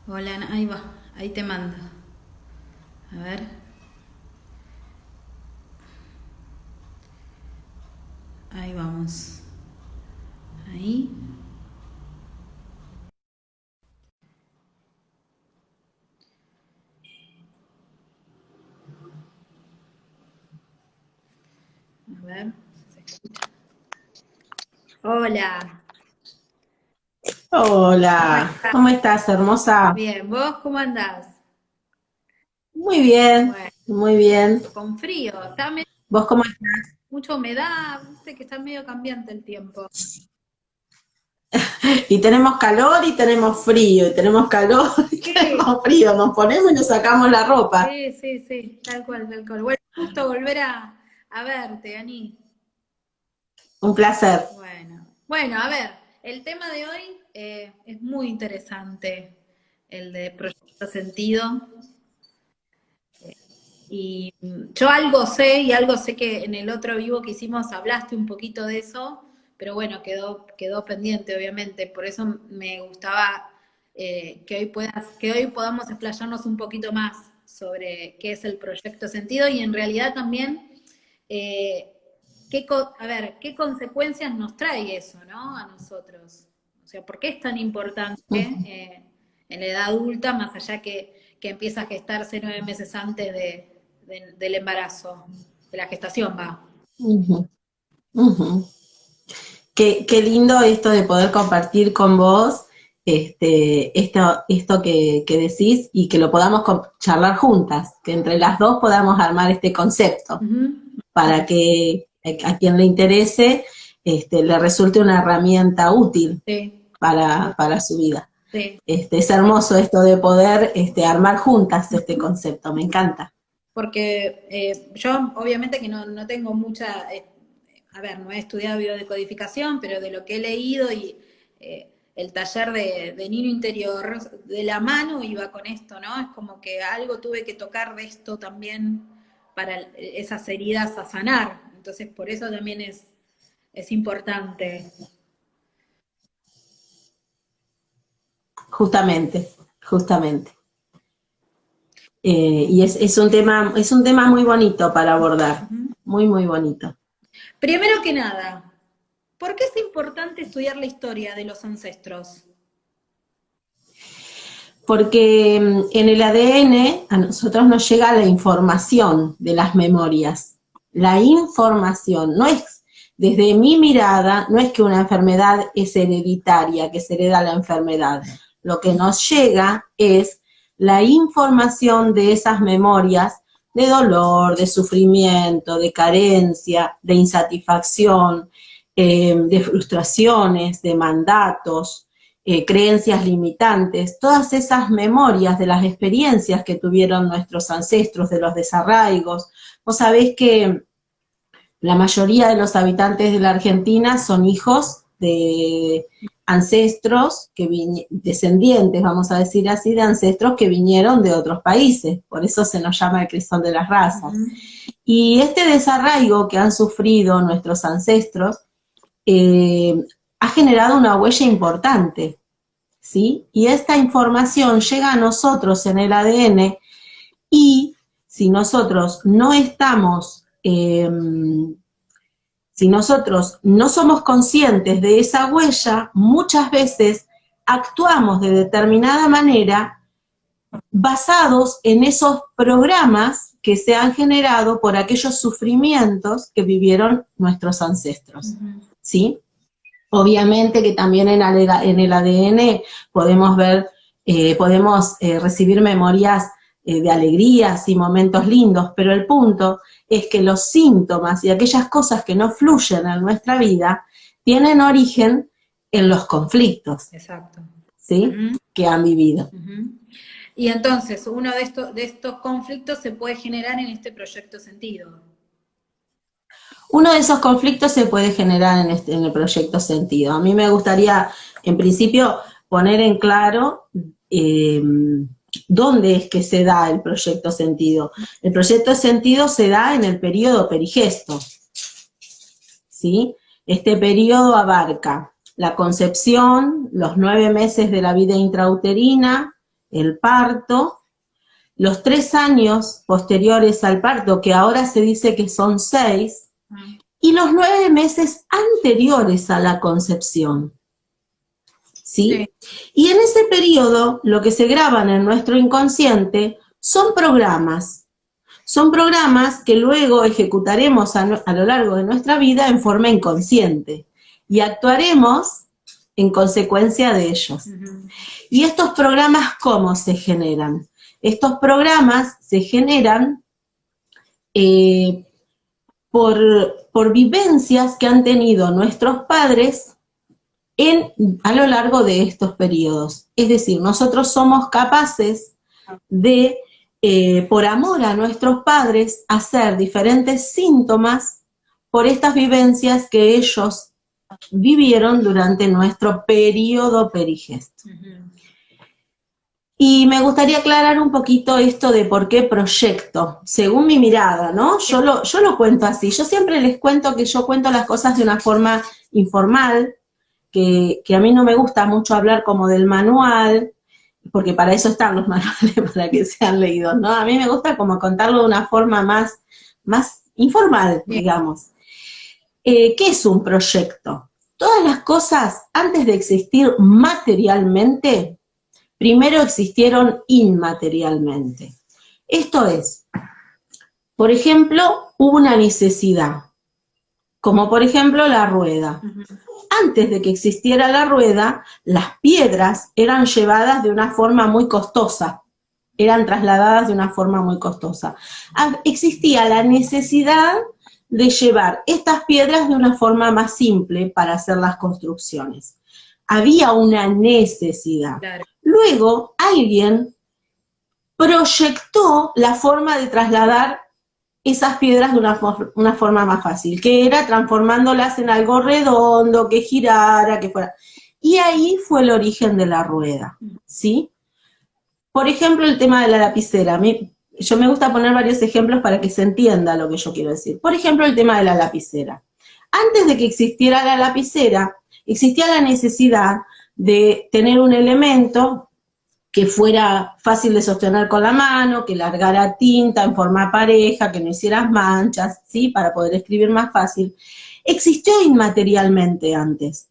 Hola, ahí va, ahí te mando. A ver, ahí vamos. Ahí, a ver. ¿Se escucha? Hola, ¿cómo Hola, estás? ¿cómo estás, hermosa? Bien, ¿vos cómo andás? Muy bien, Bueno, muy bien. con frío, está ¿Vos cómo estás? mucha humedad, viste que está medio cambiante el tiempo. Y tenemos calor y tenemos frío, y tenemos calor y Sí, tenemos frío. Nos ponemos y nos sacamos la ropa. sí, sí, sí, tal cual, tal cual. Bueno, gusto volver a verte, Ani. Un placer. Bueno, a ver, el tema de hoy es muy interesante, el de Proyecto Sentido. Y yo algo sé y algo sé que en el otro vivo que hicimos hablaste un poquito de eso, pero bueno, quedó pendiente, obviamente. Por eso me gustaba que hoy podamos explayarnos un poquito más sobre qué es el proyecto sentido y en realidad también eh, a ver, qué consecuencias nos trae eso, ¿no? A nosotros. O sea, ¿por qué es tan importante en la edad adulta, más allá que empieza a gestarse 9 meses antes del embarazo, de la gestación, va? Ujú, ujú. Qué lindo esto de poder compartir con vos esto que decís y que lo podamos charlar juntas, que entre las dos podamos armar este concepto, Ujú. para que a quien le interese le resulte una herramienta útil Sí, para su vida. sí. Es hermoso esto de poder armar juntas este concepto, me encanta. Porque yo obviamente que no tengo mucha, a ver, no he estudiado biodecodificación, pero de lo que he leído y el taller de niño interior, de la mano iba con esto, ¿no? Es como que algo tuve que tocar de esto también para esas heridas a sanar. Entonces, por eso también es importante. Justamente, justamente. Y es un tema muy bonito para abordar, Ujú. muy, muy bonito. Primero que nada, ¿por qué es importante estudiar la historia de los ancestros? Porque en el ADN a nosotros nos llega la información de las memorias. La información no es, desde mi mirada, no es que una enfermedad es hereditaria, que se hereda la enfermedad. Lo que nos llega es la información de esas memorias de dolor, de sufrimiento, de carencia, de insatisfacción, de frustraciones, de mandatos, creencias limitantes, todas esas memorias de las experiencias que tuvieron nuestros ancestros, de los desarraigos. Vos sabés que la mayoría de los habitantes de la Argentina son hijos de ancestros, descendientes, vamos a decir así, de ancestros que vinieron de otros países, por eso se nos llama el crisol de las razas. Ujú. Y este desarraigo que han sufrido nuestros ancestros eh, ha generado una huella importante, ¿sí? Y esta información llega a nosotros en el ADN y si nosotros no estamos, si nosotros no somos conscientes de esa huella, muchas veces actuamos de determinada manera basados en esos programas que se han generado por aquellos sufrimientos que vivieron nuestros ancestros, Ujú. ¿sí? Obviamente que también en el ADN podemos ver, podemos recibir memorias de alegrías y momentos lindos, pero el punto es que los síntomas y aquellas cosas que no fluyen en nuestra vida tienen origen en los conflictos, Exacto. ¿sí? Ujú. Que han vivido. Ujú. Y entonces, uno de estos conflictos se puede generar en este proyecto sentido. Uno de esos conflictos se puede generar en el proyecto sentido. A mí me gustaría, en principio, poner en claro eh, dónde es que se da el proyecto sentido. El proyecto sentido se da en el periodo perigesto, ¿sí? Este periodo abarca la concepción, los 9 meses de la vida intrauterina, el parto, los 3 años posteriores al parto, que ahora se dice que son 6, y los 9 meses anteriores a la concepción. ¿Sí? Y en ese periodo, lo que se graban en nuestro inconsciente son programas. Son programas que luego ejecutaremos a lo largo de nuestra vida en forma inconsciente. Y actuaremos en consecuencia de ellos. ¿Y estos programas cómo se generan? Estos programas se generan por vivencias que han tenido nuestros padres a lo largo de estos periodos. Es decir, nosotros somos capaces de, por amor a nuestros padres, hacer diferentes síntomas por estas vivencias que ellos vivieron durante nuestro periodo perigesto. Y me gustaría aclarar un poquito esto de por qué proyecto, según mi mirada, ¿no? Yo lo cuento así. Yo siempre les cuento que yo cuento las cosas de una forma informal, que a mí no me gusta mucho hablar como del manual, porque para eso están los manuales, para que sean leídos, ¿no? A mí me gusta como contarlo de una forma más informal, digamos. ¿Qué es un proyecto? Todas las cosas, antes de existir materialmente, primero existieron inmaterialmente. Esto es, por ejemplo, hubo una necesidad, como por ejemplo la rueda. Antes de que existiera la rueda, las piedras eran llevadas de una forma muy costosa, eran trasladadas de una forma muy costosa. Existía la necesidad de llevar estas piedras de una forma más simple para hacer las construcciones. Había una necesidad. Claro. Luego, alguien proyectó la forma de trasladar esas piedras de una forma más fácil, que era transformándolas en algo redondo, que girara, que fuera. Y ahí fue el origen de la rueda, ¿sí? Por ejemplo, el tema de la lapicera. Yo me gusta poner varios ejemplos para que se entienda lo que yo quiero decir. Por ejemplo, el tema de la lapicera. Antes de que existiera la lapicera, existía la necesidad de tener un elemento que fuera fácil de sostener con la mano, que largara tinta en forma pareja, que no hicieras manchas, ¿sí? Para poder escribir más fácil. Existió inmaterialmente antes.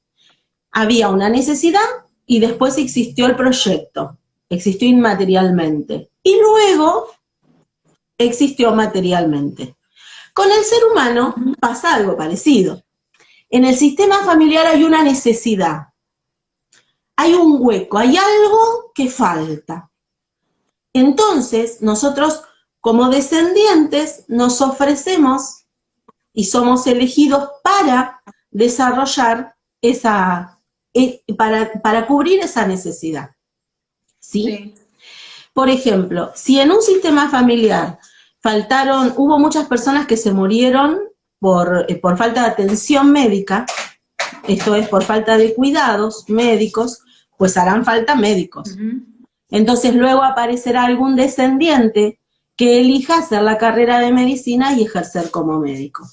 Había una necesidad y después existió el proyecto. Existió inmaterialmente. Y luego existió materialmente. Con el ser humano pasa algo parecido. En el sistema familiar hay una necesidad. Hay un hueco, hay algo que falta. Entonces, nosotros como descendientes nos ofrecemos y somos elegidos para desarrollar para cubrir esa necesidad. ¿Sí? Por ejemplo, si en un sistema familiar hubo muchas personas que se murieron por falta de atención médica, esto es por falta de cuidados médicos, pues harán falta médicos. Entonces luego aparecerá algún descendiente que elija hacer la carrera de medicina y ejercer como médico.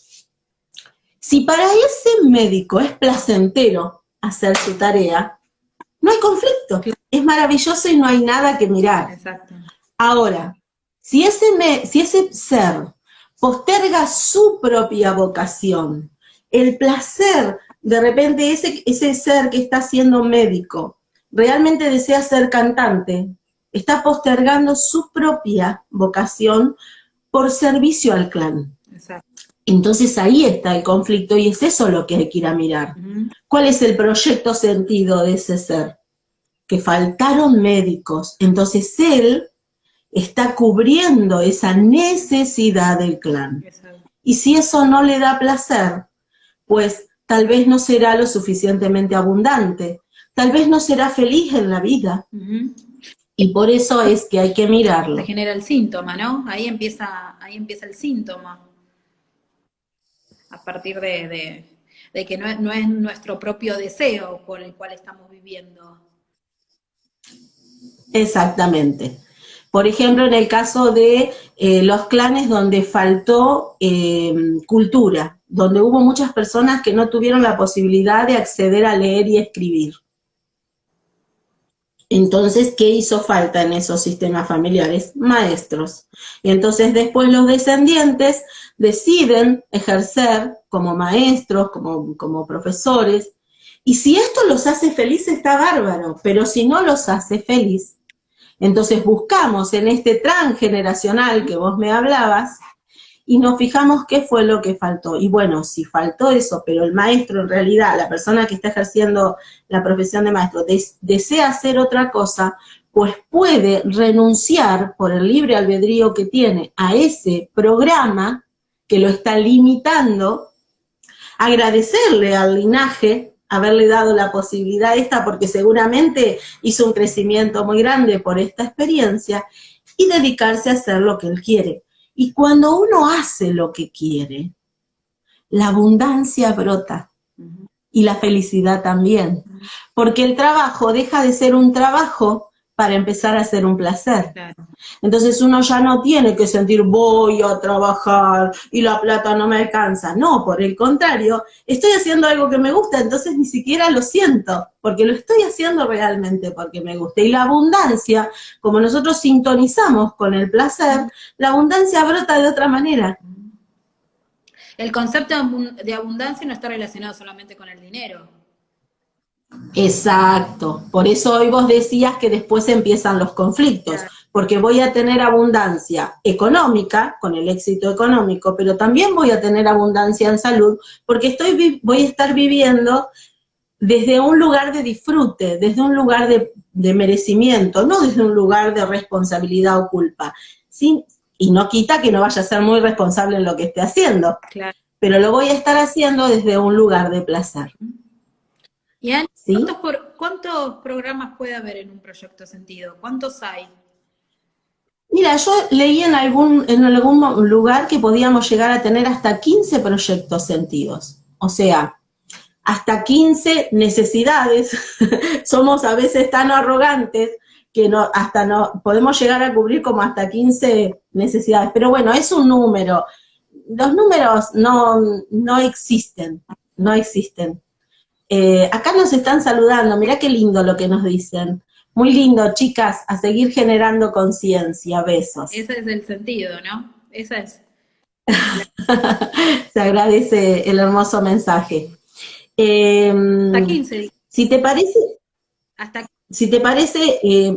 Si para ese médico es placentero hacer su tarea, no hay conflicto, es maravilloso y no hay nada que mirar. Exacto. Ahora, si ese ser posterga su propia vocación, el placer, de repente ese ser que está siendo médico, realmente desea ser cantante, está postergando su propia vocación por servicio al clan. Exacto. Entonces ahí está el conflicto y es eso lo que hay que ir a mirar. ¿Cuál es el proyecto sentido de ese ser? Que faltaron médicos, entonces él está cubriendo esa necesidad del clan. Exacto. Y si eso no le da placer, pues tal vez no será lo suficientemente abundante, tal vez no será feliz en la vida. Y por eso es que hay que mirarlo. Se genera el síntoma, ¿no? Ahí empieza el síntoma. A partir de que no es nuestro propio deseo por el cual estamos viviendo. Exactamente. Por ejemplo, en el caso de los clanes donde faltó cultura, donde hubo muchas personas que no tuvieron la posibilidad de acceder a leer y escribir. Entonces, ¿qué hizo falta en esos sistemas familiares? Maestros. Y entonces después los descendientes deciden ejercer como maestros, como profesores, y si esto los hace felices está bárbaro, pero si no los hace feliz, entonces buscamos en este transgeneracional que vos me hablabas, y nos fijamos qué fue lo que faltó. Y bueno, si faltó eso, pero el maestro en realidad, la persona que está ejerciendo la profesión de maestro, desea hacer otra cosa, pues puede renunciar por el libre albedrío que tiene a ese programa que lo está limitando, agradecerle al linaje haberle dado la posibilidad esta, porque seguramente hizo un crecimiento muy grande por esta experiencia, y dedicarse a hacer lo que él quiere. Y cuando uno hace lo que quiere, la abundancia brota y la felicidad también, porque el trabajo deja de ser un trabajo para empezar a ser un placer. Claro. Entonces uno ya no tiene que sentir voy a trabajar y la plata no me alcanza. No, por el contrario, estoy haciendo algo que me gusta, entonces ni siquiera lo siento, porque lo estoy haciendo realmente porque me gusta. Y la abundancia, como nosotros sintonizamos con el placer, la abundancia brota de otra manera. El concepto de abundancia no está relacionado solamente con el dinero. Exacto, por eso hoy vos decías que después empiezan los conflictos, Claro. porque voy a tener abundancia económica, con el éxito económico, pero también voy a tener abundancia en salud, porque voy a estar viviendo desde un lugar de disfrute, desde un lugar de merecimiento, no desde un lugar de responsabilidad o culpa. ¿Sí? Y no quita que no vaya a ser muy responsable en lo que esté haciendo, Claro. pero lo voy a estar haciendo desde un lugar de placer. Y Ani, ¿Sí? ¿cuántos programas puede haber en un proyecto sentido? ¿Cuántos hay? Mira, yo leí en algún lugar que podíamos llegar a tener hasta 15 proyectos sentidos. O sea, hasta 15 necesidades. Somos a veces tan arrogantes que no podemos llegar a cubrir como hasta 15 necesidades. Pero bueno, es un número. Los números no existen, no existen. Acá nos están saludando, mirá qué lindo lo que nos dicen. Muy lindo, chicas, a seguir generando conciencia, besos. Ese es el sentido, ¿no? Esa es. Se agradece el hermoso mensaje. Hasta 15. Si te parece, Hasta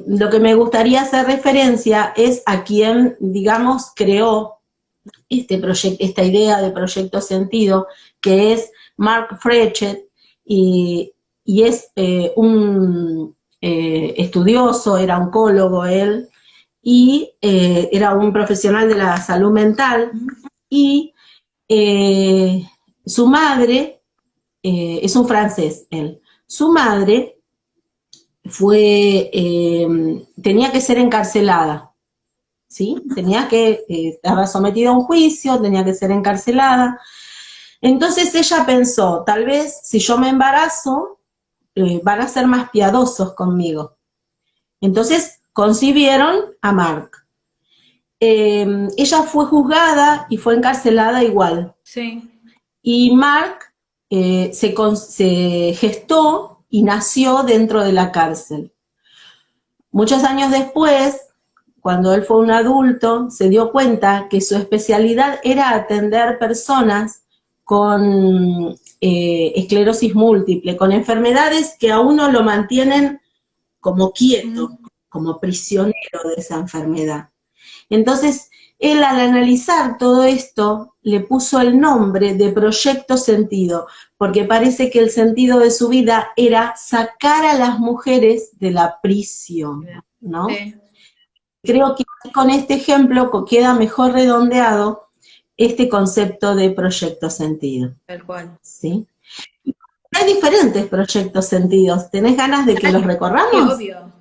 lo que me gustaría hacer referencia es a quien, digamos, creó esta idea de proyecto sentido, que es Mark Frechet, y es un estudioso, era oncólogo él, y era un profesional de la salud mental, y su madre, es un francés él, su madre tenía que ser encarcelada, ¿sí? Estaba sometida a un juicio, tenía que ser encarcelada. Entonces ella pensó, tal vez si yo me embarazo, van a ser más piadosos conmigo. Entonces concibieron a Mark. Ella fue juzgada y fue encarcelada igual. Sí. Y Mark se gestó y nació dentro de la cárcel. Muchos años después, cuando él fue un adulto, se dio cuenta que su especialidad era atender personas con esclerosis múltiple, con enfermedades que a uno lo mantienen como quieto, como prisionero de esa enfermedad. Entonces, él al analizar todo esto, le puso el nombre de Proyecto Sentido, porque parece que el sentido de su vida era sacar a las mujeres de la prisión, ¿no? Sí. Creo que con este ejemplo queda mejor redondeado este concepto de proyecto sentido. Tal cual. ¿Sí? Hay diferentes proyectos sentidos. ¿Tenés ganas de que los recorramos? Sí, obvio.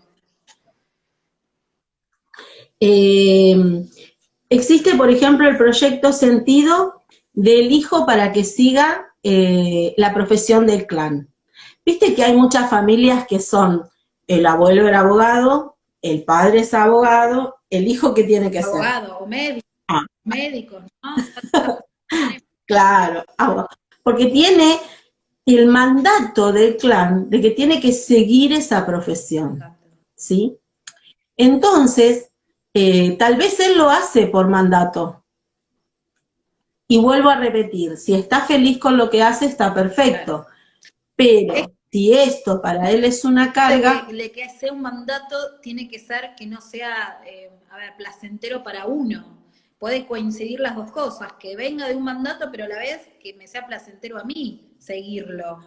Existe, por ejemplo, el proyecto sentido del hijo para que siga la profesión del clan. Viste que hay muchas familias que son, el abuelo era abogado, el padre es abogado, el hijo ¿qué tiene que ser? Abogado o médico. Ah. Médico, ¿no? Claro, porque tiene el mandato del clan de que tiene que seguir esa profesión, ¿sí? Entonces, tal vez él lo hace por mandato. Y vuelvo a repetir, si está feliz con lo que hace, está perfecto. Pero si esto para él es una carga... Que sea un mandato tiene que ser que no sea, placentero para uno. Puede coincidir las dos cosas, que venga de un mandato, pero a la vez que me sea placentero a mí seguirlo.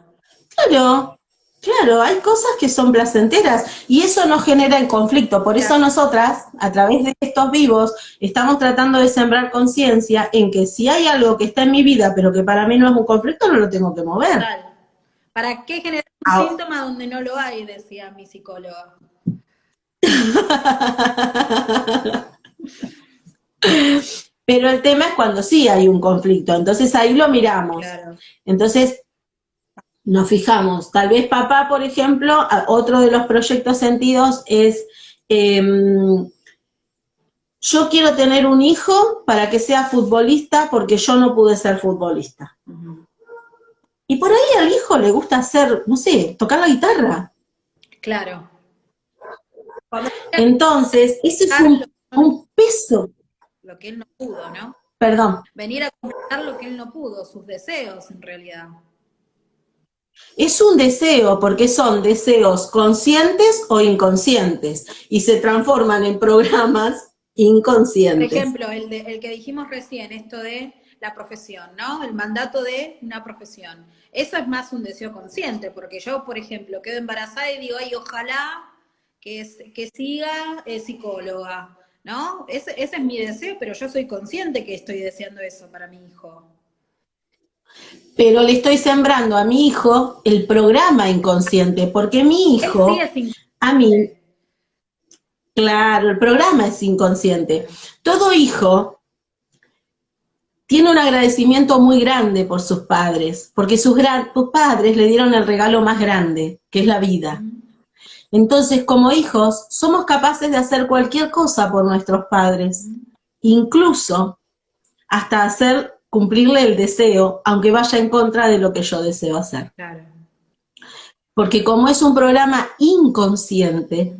Claro, claro, hay cosas que son placenteras y eso no genera el conflicto. Por eso nosotras, a través de estos vivos, estamos tratando de sembrar conciencia en que si hay algo que está en mi vida, pero que para mí no es un conflicto, no lo tengo que mover. Total. ¿Para qué generar un síntoma donde no lo hay? Decía mi psicóloga. Pero el tema es cuando sí hay un conflicto, entonces ahí lo miramos. Claro. Entonces nos fijamos, tal vez papá, por ejemplo, otro de los proyectos sentidos es, yo quiero tener un hijo para que sea futbolista porque yo no pude ser futbolista. Y por ahí al hijo le gusta hacer, no sé, tocar la guitarra. Claro. Entonces, ese es un peso. Lo que él no pudo, ¿no? Perdón. Venir a completar lo que él no pudo, sus deseos en realidad. Es un deseo, porque son deseos conscientes o inconscientes, y se transforman en programas inconscientes. Por ejemplo, el que dijimos recién, esto de la profesión, ¿no? El mandato de una profesión. Eso es más un deseo consciente, porque yo, por ejemplo, quedo embarazada y digo, ay, ojalá que siga psicóloga, ¿no? Ese es mi deseo, pero yo soy consciente que estoy deseando eso para mi hijo. Pero le estoy sembrando a mi hijo el programa inconsciente, porque mi hijo, a mí, claro, el programa es inconsciente. Todo hijo tiene un agradecimiento muy grande por sus padres, porque sus padres le dieron el regalo más grande, que es la vida. Entonces, como hijos, somos capaces de hacer cualquier cosa por nuestros padres, incluso hasta cumplirle el deseo, aunque vaya en contra de lo que yo deseo hacer. Claro. Porque como es un programa inconsciente,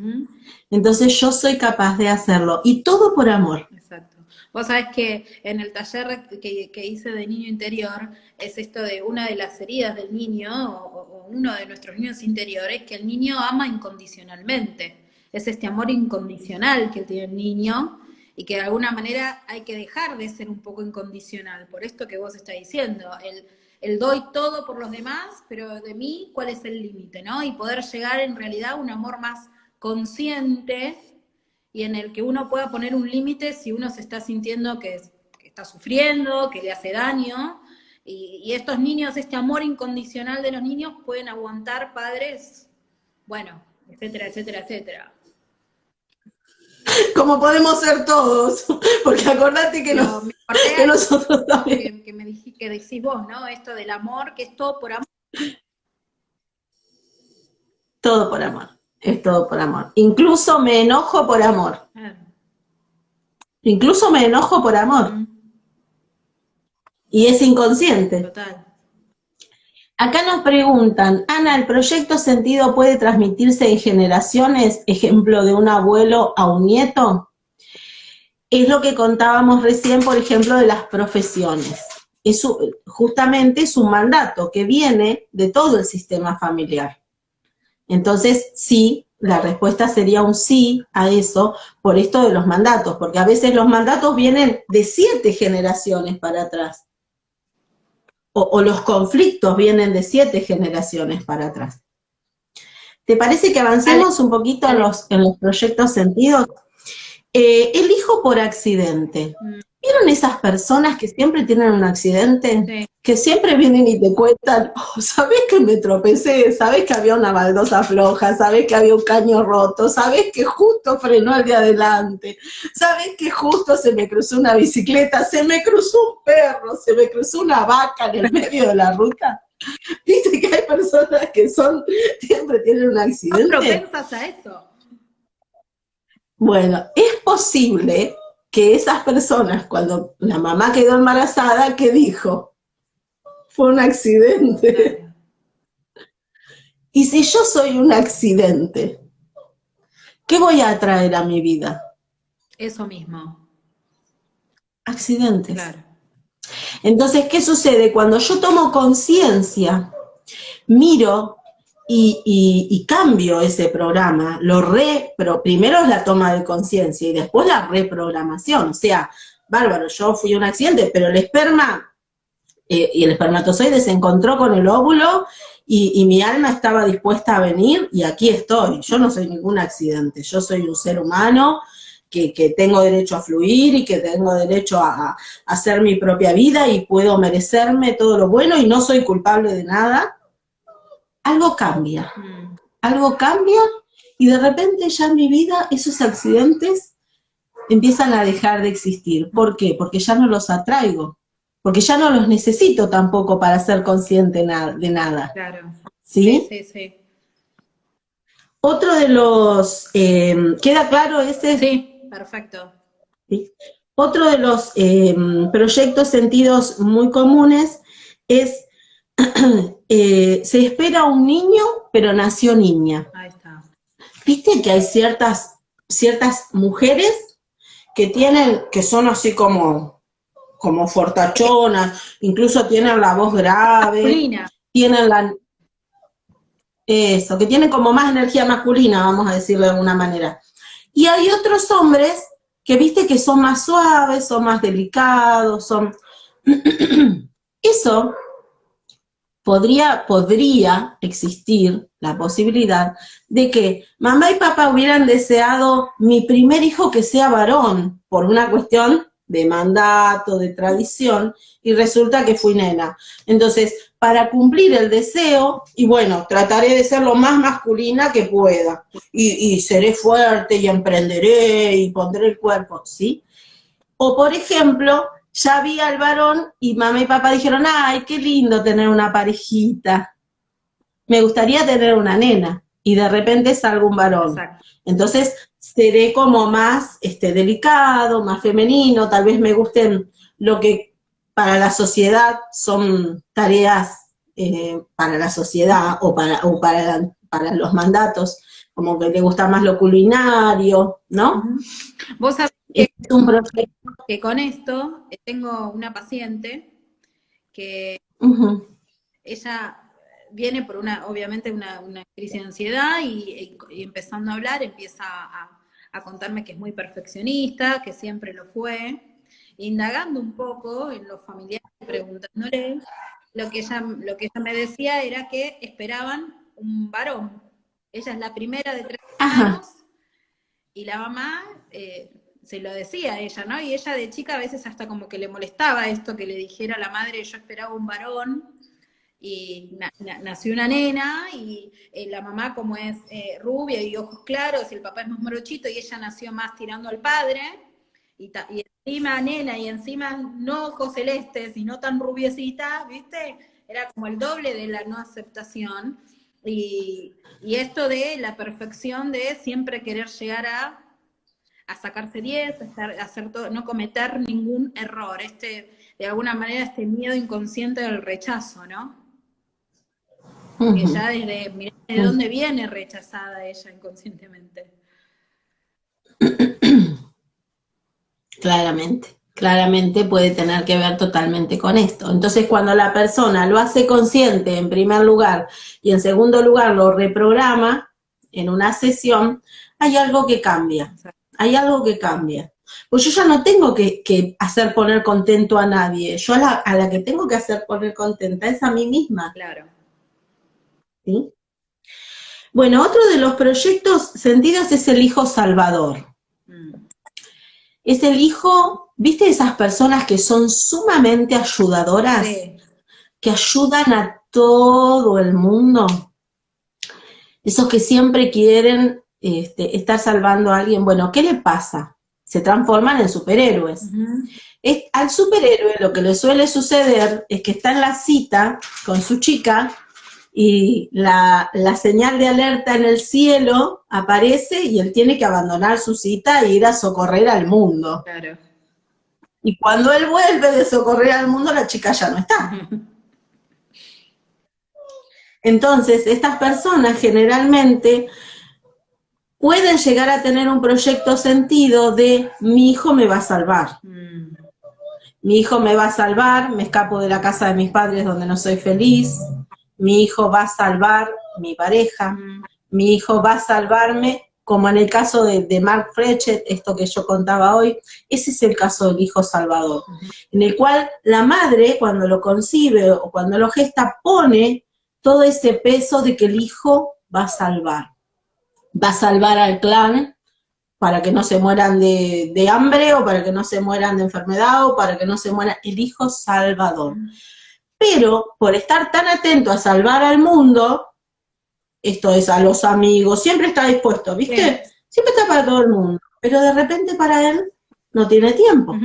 entonces yo soy capaz de hacerlo, y todo por amor. Exacto. Vos sabés que en el taller que hice de niño interior, es esto de una de las heridas del niño, o uno de nuestros niños interiores, que el niño ama incondicionalmente. Es este amor incondicional que tiene el niño, y que de alguna manera hay que dejar de ser un poco incondicional, por esto que vos estás diciendo, el doy todo por los demás, pero de mí, ¿cuál es el límite, no? Y poder llegar en realidad a un amor más consciente, y en el que uno pueda poner un límite si uno se está sintiendo que está sufriendo, que le hace daño, y estos niños, este amor incondicional de los niños, pueden aguantar padres, bueno, etcétera, etcétera, etcétera. Como podemos ser todos, porque acordate que, que nosotros también. Que decís vos, ¿no? Esto del amor, que es todo por amor. Todo por amor, es todo por amor. Incluso me enojo por amor. Incluso me enojo por amor. Y es inconsciente. Total. Acá nos preguntan, Ana, ¿el proyecto sentido puede transmitirse en generaciones? Ejemplo, de un abuelo a un nieto. Es lo que contábamos recién, por ejemplo, de las profesiones. Justamente es un mandato que viene de todo el sistema familiar. Entonces, sí, la respuesta sería un sí a eso, por esto de los mandatos, porque a veces los mandatos vienen de 7 generaciones para atrás. O los conflictos vienen de 7 generaciones para atrás. ¿Te parece que avancemos un poquito en los proyectos sentidos? El hijo por accidente. ¿Vieron esas personas que siempre tienen un accidente? Sí. Que siempre vienen y te cuentan, oh, ¿sabés que me tropecé? ¿Sabés que había una baldosa floja? ¿Sabés que había un caño roto? ¿Sabés que justo frenó el de adelante? ¿Sabés que justo se me cruzó una bicicleta? ¿Se me cruzó un perro? ¿Se me cruzó una vaca en el medio de la ruta? ¿Viste que hay personas que siempre tienen un accidente? ¿No propensas a eso? Bueno, es posible que esas personas, cuando la mamá quedó embarazada, ¿qué dijo? Fue un accidente. Claro. Y si yo soy un accidente, ¿qué voy a atraer a mi vida? Eso mismo, Accidentes. claro. Entonces, ¿qué sucede? Cuando yo tomo conciencia, miro y cambio ese programa, primero es la toma de conciencia y después la reprogramación. O sea, bárbaro, yo fui un accidente, pero el esperma y el espermatozoide se encontró con el óvulo y mi alma estaba dispuesta a venir y aquí estoy. Yo no soy ningún accidente, yo soy un ser humano que tengo derecho a fluir y que tengo derecho a hacer mi propia vida y puedo merecerme todo lo bueno y no soy culpable de nada. Algo cambia y de repente ya en mi vida esos accidentes empiezan a dejar de existir. ¿Por qué? Porque ya no los atraigo, porque ya no los necesito tampoco para ser consciente de nada. Claro. ¿Sí? Sí, sí, sí. Otro de los, ¿queda claro ese? Sí, perfecto. ¿Sí? Otro de los proyectos sentidos muy comunes es, se espera un niño, pero nació niña. Ahí está. Viste que hay ciertas mujeres que son así como fortachonas, incluso tienen la voz grave, Masculina. tienen que tienen como más energía masculina, vamos a decirlo de alguna manera. Y hay otros hombres que viste que son más suaves, son más delicados, Eso podría existir la posibilidad de que mamá y papá hubieran deseado mi primer hijo que sea varón, por una cuestión de mandato, de tradición, y resulta que fui nena. Entonces, para cumplir el deseo, y bueno, trataré de ser lo más masculina que pueda, y seré fuerte, y emprenderé, y pondré el cuerpo, ¿sí? O, por ejemplo, ya vi al varón y mamá y papá dijeron, ay, qué lindo tener una parejita, me gustaría tener una nena, y de repente salga un varón. Exacto. Entonces, seré como más delicado, más femenino, tal vez me gusten lo que para la sociedad son tareas para la sociedad o para los mandatos, como que le gusta más lo culinario, ¿no? Vos sabés Es un proyecto. que con esto tengo una paciente que ella viene por obviamente una crisis de ansiedad y empezando a hablar empieza a contarme que es muy perfeccionista, que siempre lo fue, indagando un poco en los familiares, preguntándole, lo que ella me decía era que esperaban un varón. Ella es la primera de 3 Ajá. hermanos y la mamá se lo decía a ella, ¿no? Y ella de chica a veces hasta como que le molestaba esto que le dijera a la madre, yo esperaba un varón, y nació una nena, y la mamá como es rubia y ojos claros, y el papá es más morochito, y ella nació más tirando al padre, y encima nena, y encima no ojos celestes, y no tan rubiecita, ¿viste? Era como el doble de la no aceptación, y esto de la perfección de siempre querer llegar a sacarse 10, hacer todo, no cometer ningún error, de alguna manera este miedo inconsciente del rechazo, ¿no? Que ya mirá de dónde viene rechazada ella inconscientemente. Claramente puede tener que ver totalmente con esto. Entonces, cuando la persona lo hace consciente en primer lugar y en segundo lugar lo reprograma en una sesión, hay algo que cambia. Hay algo que cambia. Pues yo ya no tengo que hacer poner contento a nadie. Yo a la que tengo que hacer poner contenta es a mí misma. Claro. ¿Sí? Bueno, otro de los proyectos sentidos es el hijo salvador. Es el hijo, ¿viste esas personas que son sumamente ayudadoras? Sí. Que ayudan a todo el mundo. Esos que siempre quieren estar salvando a alguien. Bueno, ¿qué le pasa? Se transforman en superhéroes. Al superhéroe lo que le suele suceder es que está en la cita con su chica y la señal de alerta en el cielo aparece y él tiene que abandonar su cita e ir a socorrer al mundo. Claro. Y cuando él vuelve de socorrer al mundo, la chica ya no está. Entonces, estas personas generalmente pueden llegar a tener un proyecto sentido de mi hijo me va a salvar. Mi hijo me va a salvar, me escapo de la casa de mis padres donde no soy feliz, mi hijo va a salvar mi pareja, mi hijo va a salvarme, como en el caso de Mark Frechet, esto que yo contaba hoy, ese es el caso del hijo salvador, en el cual la madre, cuando lo concibe o cuando lo gesta, pone todo ese peso de que el hijo va a salvar al clan, para que no se mueran de hambre, o para que no se mueran de enfermedad, o para que no se mueran, el hijo salvador. Pero por estar tan atento a salvar al mundo, esto es a los amigos, siempre está dispuesto, ¿viste? Sí. Siempre está para todo el mundo, pero de repente para él no tiene tiempo.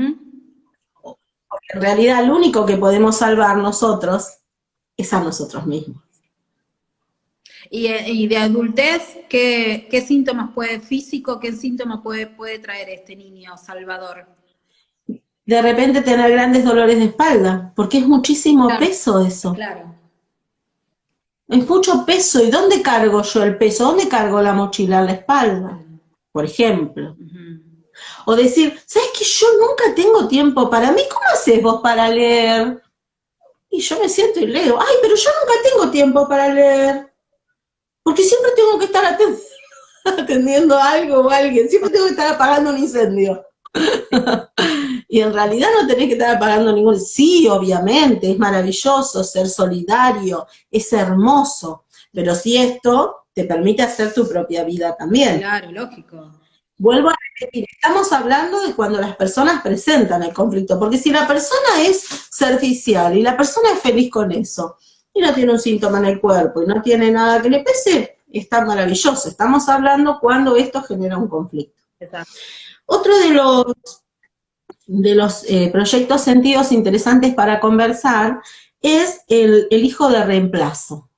Porque en realidad lo único que podemos salvar nosotros es a nosotros mismos. Y de adultez, ¿qué síntomas qué síntomas puede traer este niño salvador? De repente tener grandes dolores de espalda, porque es muchísimo peso eso. Claro. Es mucho peso. ¿Y dónde cargo yo el peso? ¿Dónde cargo la mochila? En la espalda, por ejemplo. O decir, ¿sabes que yo nunca tengo tiempo para mí? ¿Cómo haces vos para leer? Y yo me siento y leo. Ay, pero yo nunca tengo tiempo para leer. Porque siempre tengo que estar atendiendo a algo o a alguien. Siempre tengo que estar apagando un incendio. Y en realidad no tenés que estar apagando ningún... Sí, obviamente, es maravilloso ser solidario, es hermoso, pero si esto te permite hacer tu propia vida también. Claro, lógico. Vuelvo a repetir, estamos hablando de cuando las personas presentan el conflicto, porque si la persona es servicial y la persona es feliz con eso, y no tiene un síntoma en el cuerpo, y no tiene nada que le pese, está maravilloso. Estamos hablando cuando esto genera un conflicto. Exacto. Otro de los proyectos sentidos interesantes para conversar es el hijo de reemplazo.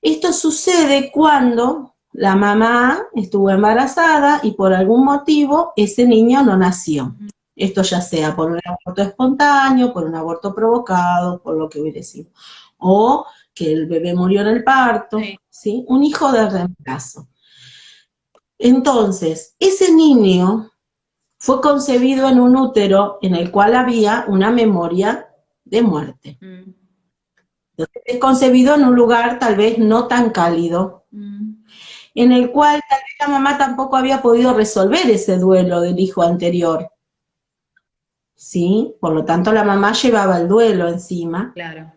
Esto sucede cuando la mamá estuvo embarazada y por algún motivo ese niño no nació. Esto ya sea por un aborto espontáneo, por un aborto provocado, por lo que hubiera sido. O que el bebé murió en el parto, ¿sí? Un hijo de reemplazo. Entonces, ese niño fue concebido en un útero en el cual había una memoria de muerte. Entonces, es concebido en un lugar tal vez no tan cálido, en el cual tal vez la mamá tampoco había podido resolver ese duelo del hijo anterior. ¿Sí? Por lo tanto, la mamá llevaba el duelo encima. Claro.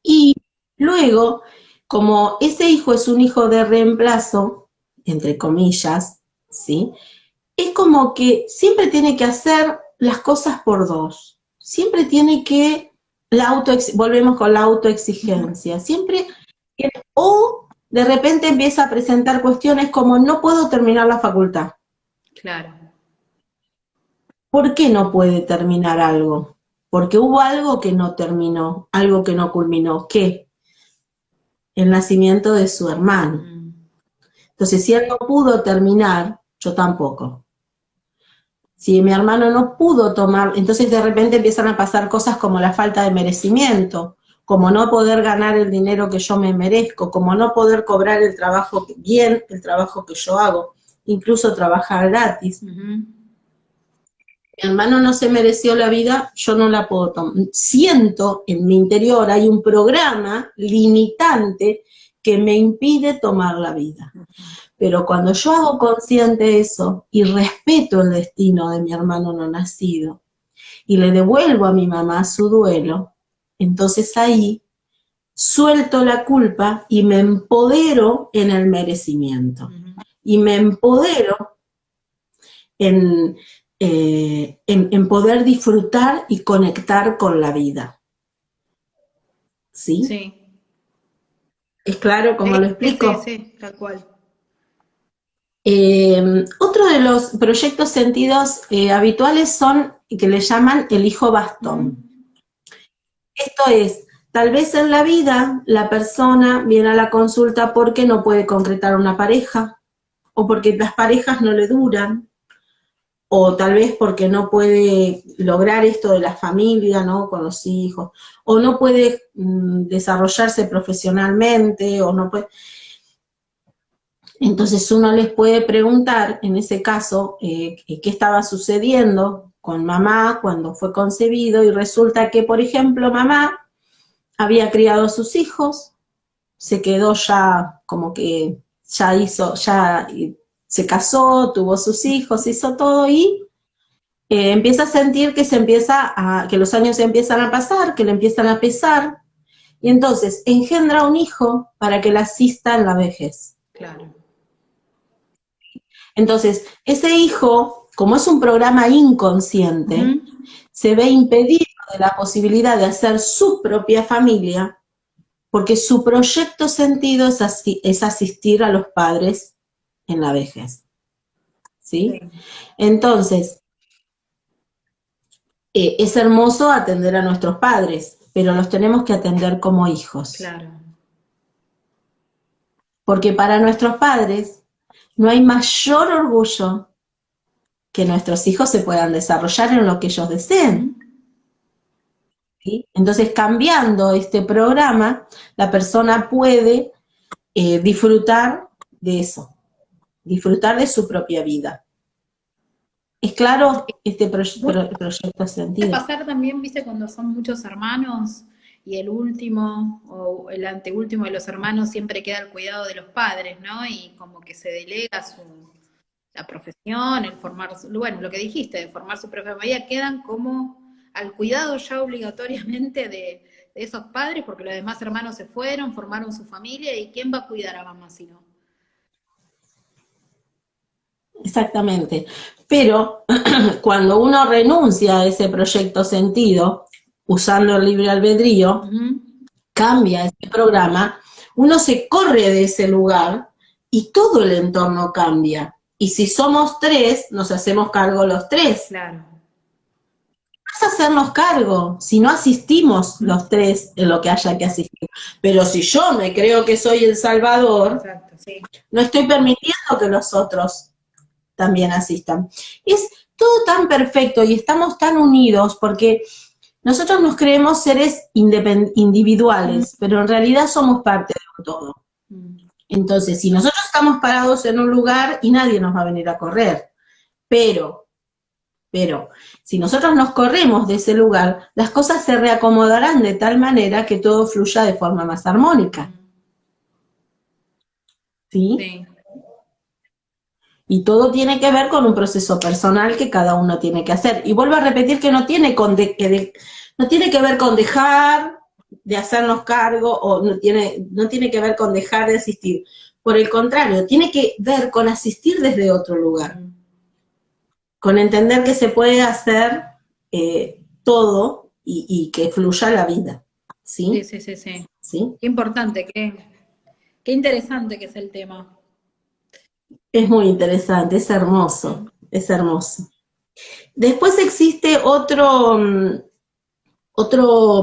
Y luego, como ese hijo es un hijo de reemplazo, entre comillas, ¿sí? Es como que siempre tiene que hacer las cosas por dos. Siempre tiene que, volvemos con la autoexigencia, siempre, o de repente empieza a presentar cuestiones como no puedo terminar la facultad. Claro. ¿Por qué no puede terminar algo? Porque hubo algo que no terminó, algo que no culminó. ¿Qué? El nacimiento de su hermano. Entonces, si él no pudo terminar, yo tampoco. Si mi hermano no pudo tomar, entonces de repente empiezan a pasar cosas como la falta de merecimiento, como no poder ganar el dinero que yo me merezco, como no poder cobrar el trabajo bien, el trabajo que yo hago, incluso trabajar gratis. Mi hermano no se mereció la vida, yo no la puedo tomar. Siento en mi interior, hay un programa limitante que me impide tomar la vida. Pero cuando yo hago consciente eso y respeto el destino de mi hermano no nacido y le devuelvo a mi mamá su duelo, entonces ahí suelto la culpa y me empodero en el merecimiento. Y me empodero en poder disfrutar y conectar con la vida. ¿Sí? Sí. ¿Es claro cómo lo explico? Sí, tal cual. Otro de los proyectos sentidos habituales son que le llaman el hijo bastón. Esto es, tal vez en la vida la persona viene a la consulta porque no puede concretar una pareja, o porque las parejas no le duran, o tal vez porque no puede lograr esto de la familia, ¿no? Con los hijos, o no puede desarrollarse profesionalmente, o no puede... Entonces uno les puede preguntar, en ese caso, qué estaba sucediendo con mamá cuando fue concebido, y resulta que, por ejemplo, mamá había criado a sus hijos, se quedó ya como que ya se casó, tuvo sus hijos, hizo todo, y empieza a sentir que los años se empiezan a pasar, que le empiezan a pesar, y entonces engendra un hijo para que la asista en la vejez. Claro. Entonces, ese hijo, como es un programa inconsciente, se ve impedido de la posibilidad de hacer su propia familia, porque su proyecto sentido es asistir a los padres en la vejez. ¿Sí? Sí. Entonces, es hermoso atender a nuestros padres, pero los tenemos que atender como hijos. Claro. Porque para nuestros padres no hay mayor orgullo que nuestros hijos se puedan desarrollar en lo que ellos deseen. ¿Sí? Entonces, cambiando este programa, la persona puede disfrutar de eso, disfrutar de su propia vida. ¿Es claro este proyecto sentido? Puede pasar también, viste, cuando son muchos hermanos y el último o el anteúltimo de los hermanos siempre queda al cuidado de los padres, ¿no? Y como que se delega la profesión, el formar, bueno, lo que dijiste, de formar su propia familia, quedan como al cuidado ya obligatoriamente de esos padres, porque los demás hermanos se fueron, formaron su familia, y ¿quién va a cuidar a mamá si no? Exactamente. Pero cuando uno renuncia a ese proyecto sentido, usando el libre albedrío, cambia ese programa, uno se corre de ese lugar y todo el entorno cambia. Y si somos 3, nos hacemos cargo los 3. Claro. Vas a hacernos cargo si no asistimos los 3 en lo que haya que asistir. Pero si yo me creo que soy el Salvador, exacto, sí, no estoy permitiendo que los otros también asistan. Es todo tan perfecto y estamos tan unidos porque nosotros nos creemos seres individuales, pero en realidad somos parte de un todo. Entonces, si nosotros estamos parados en un lugar y nadie nos va a venir a correr, pero, si nosotros nos corremos de ese lugar, las cosas se reacomodarán de tal manera que todo fluya de forma más armónica. ¿Sí? Sí. Y todo tiene que ver con un proceso personal que cada uno tiene que hacer. Y vuelvo a repetir que no tiene que ver con dejar de hacernos cargo, o no tiene que ver con dejar de asistir. Por el contrario, tiene que ver con asistir desde otro lugar. Con entender que se puede hacer todo y que fluya la vida. ¿Sí? Sí. Qué importante, qué interesante que es el tema. Es muy interesante, es hermoso, es hermoso. Después existe otro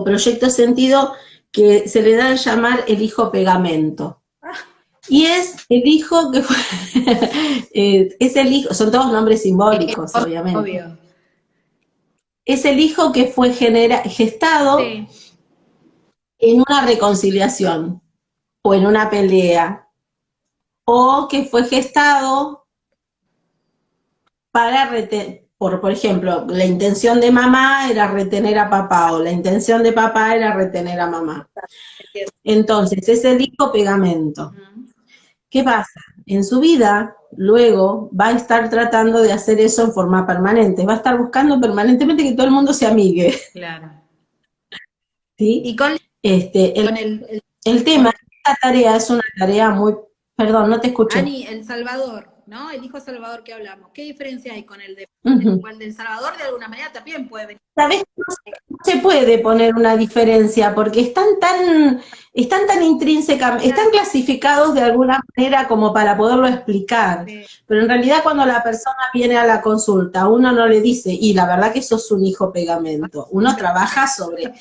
proyecto sentido que se le da a llamar el hijo pegamento. Y es el hijo que fue, es el hijo, son todos nombres simbólicos, obviamente. Obvio. Es el hijo que fue gestado en una reconciliación, o en una pelea, o que fue gestado para por ejemplo, la intención de mamá era retener a papá, o la intención de papá era retener a mamá. Entonces, es el hijo pegamento. ¿Qué pasa? En su vida, luego, va a estar tratando de hacer eso en forma permanente, va a estar buscando permanentemente que todo el mundo se amigue. Claro. ¿Sí? Y con el tema, esta tarea es una tarea muy... Perdón, no te escuché. Ani, El Salvador, ¿no? El hijo Salvador que hablamos. ¿Qué diferencia hay con el del Salvador? De alguna manera también puede venir. ¿Sabes? No se puede poner una diferencia porque están tan intrínsecamente, están clasificados de alguna manera como para poderlo explicar. Sí. Pero en realidad cuando la persona viene a la consulta, uno no le dice, y la verdad que sos un hijo pegamento. Uno trabaja sobre...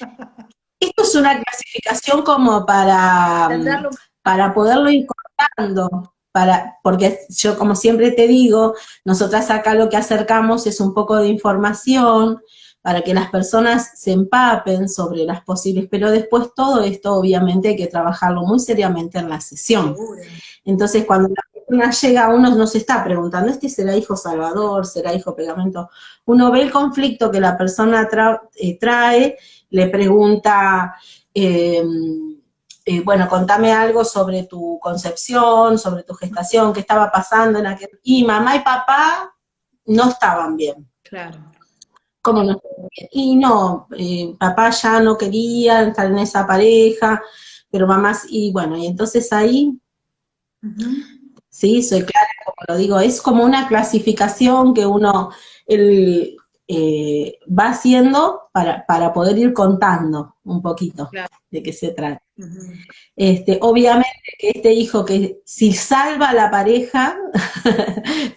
Esto es una clasificación como para poderlo ir contando. Porque yo, como siempre te digo, nosotras acá lo que acercamos es un poco de información para que las personas se empapen sobre las posibles, pero después todo esto obviamente hay que trabajarlo muy seriamente en la sesión. Entonces cuando persona llega, uno no se está preguntando, ¿este será hijo salvador, será hijo pegamento? Uno ve el conflicto que la persona trae, le pregunta, bueno, contame algo sobre tu concepción, sobre tu gestación, qué estaba pasando en aquel... Y mamá y papá no estaban bien. Claro. ¿Cómo no estaban bien? Y no, papá ya no quería estar en esa pareja, pero mamá, y bueno, y entonces ahí... Sí, soy clara, como lo digo, es como una clasificación que uno va haciendo para poder ir contando un poquito Claro. de qué se trata. Obviamente que este hijo que si salva a la pareja,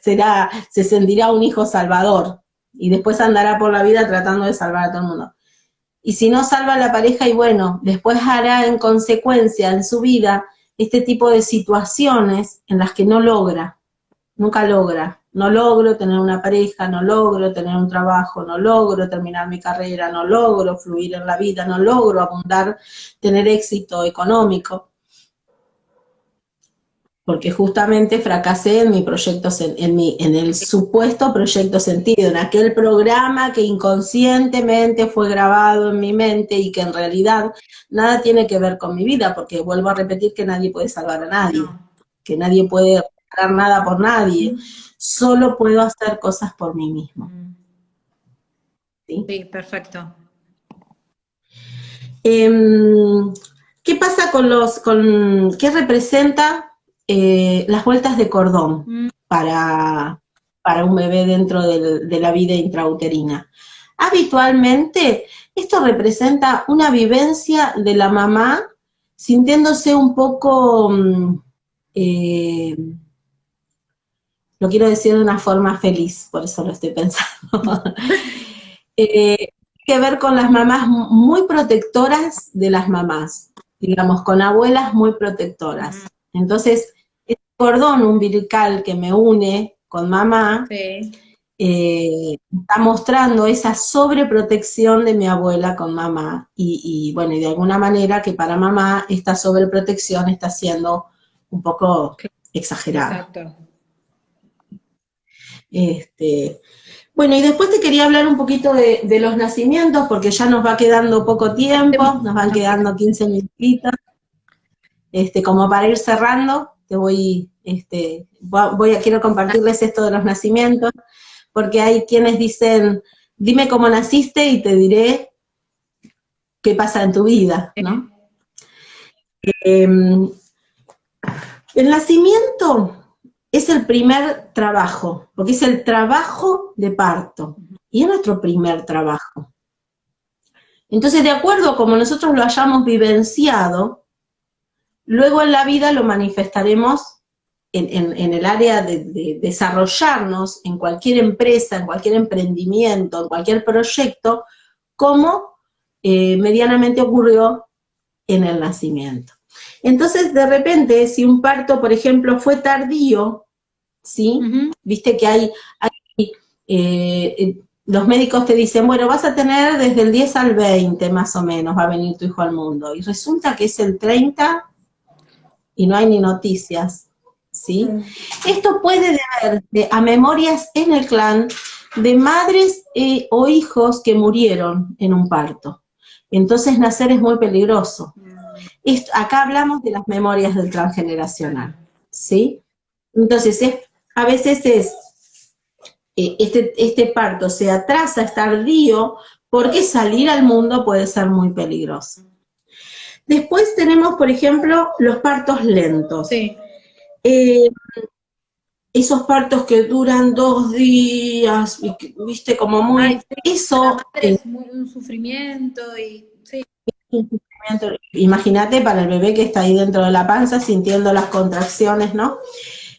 se sentirá un hijo salvador y después andará por la vida tratando de salvar a todo el mundo. Y si no salva a la pareja, y bueno, después hará en consecuencia en su vida este tipo de situaciones en las que no logra, nunca logra. No logro tener una pareja, no logro tener un trabajo, no logro terminar mi carrera, no logro fluir en la vida, no logro abundar, tener éxito económico, porque justamente fracasé en mi proyecto, en el supuesto proyecto sentido, en aquel programa que inconscientemente fue grabado en mi mente y que en realidad nada tiene que ver con mi vida, porque vuelvo a repetir que nadie puede salvar a nadie, que nadie puede dar nada por nadie, solo puedo hacer cosas por mí mismo. ¿Sí? Sí, perfecto. ¿Qué pasa qué representa las vueltas de cordón para un bebé dentro de la vida intrauterina? Habitualmente, esto representa una vivencia de la mamá sintiéndose un poco, lo quiero decir de una forma feliz, por eso lo estoy pensando. Que ver con las mamás muy protectoras de las mamás, digamos, con abuelas muy protectoras. Entonces, el cordón umbilical que me une con mamá está mostrando esa sobreprotección de mi abuela con mamá. Y bueno, y de alguna manera que para mamá esta sobreprotección está siendo un poco exagerada. Exacto. Bueno, y después te quería hablar un poquito de los nacimientos, porque ya nos va quedando poco tiempo, nos van quedando 15 minutitos. Como para ir cerrando, quiero compartirles esto de los nacimientos, porque hay quienes dicen, dime cómo naciste y te diré qué pasa en tu vida, ¿no? El nacimiento es el primer trabajo, porque es el trabajo de parto, y es nuestro primer trabajo. Entonces, de acuerdo a como nosotros lo hayamos vivenciado, luego en la vida lo manifestaremos en el área de desarrollarnos en cualquier empresa, en cualquier emprendimiento, en cualquier proyecto, como medianamente ocurrió en el nacimiento. Entonces, de repente, si un parto, por ejemplo, fue tardío, ¿sí? Viste que los médicos te dicen, bueno, vas a tener desde el 10 al 20 más o menos, va a venir tu hijo al mundo. Y resulta que es el 30 y no hay ni noticias, ¿sí? Esto puede deberse a memorias en el clan de madres o hijos que murieron en un parto. Entonces nacer es muy peligroso. Acá hablamos de las memorias del transgeneracional, ¿sí? Entonces, a veces este parto se atrasa, es tardío, porque salir al mundo puede ser muy peligroso. Después tenemos, por ejemplo, los partos lentos. Sí. Esos partos que duran 2 días, viste, como muy... Ay, sí, eso para la madre es un sufrimiento y... Sí. Imagínate para el bebé que está ahí dentro de la panza sintiendo las contracciones, ¿no?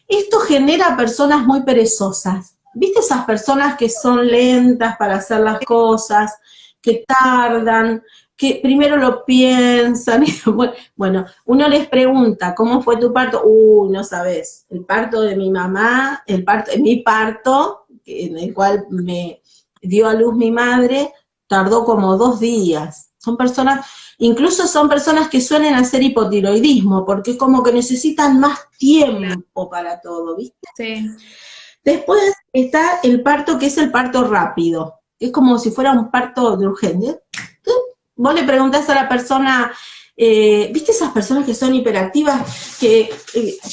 Esto genera personas muy perezosas. ¿Viste esas personas que son lentas para hacer las cosas, que tardan, que primero lo piensan? Bueno, uno les pregunta, ¿cómo fue tu parto? No sabes, el parto de mi mamá, mi parto, en el cual me dio a luz mi madre, tardó como 2 días. Son personas, Incluso son personas que suelen hacer hipotiroidismo, porque es como que necesitan más tiempo para todo, ¿viste? Sí. Después está el parto, que es el parto rápido. Es como si fuera un parto de urgencia. Vos le preguntás a la persona, ¿viste esas personas que son hiperactivas, que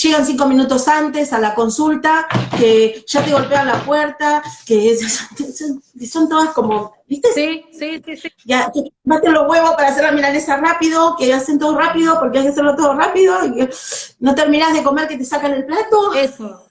llegan 5 minutos antes a la consulta, que ya te golpean la puerta, que son todas como, ¿viste? Sí, sí, sí, sí. Ya, que baten los huevos para hacer la milanesa rápido, que hacen todo rápido porque hay que hacerlo todo rápido, y que no terminás de comer que te sacan el plato, Eso.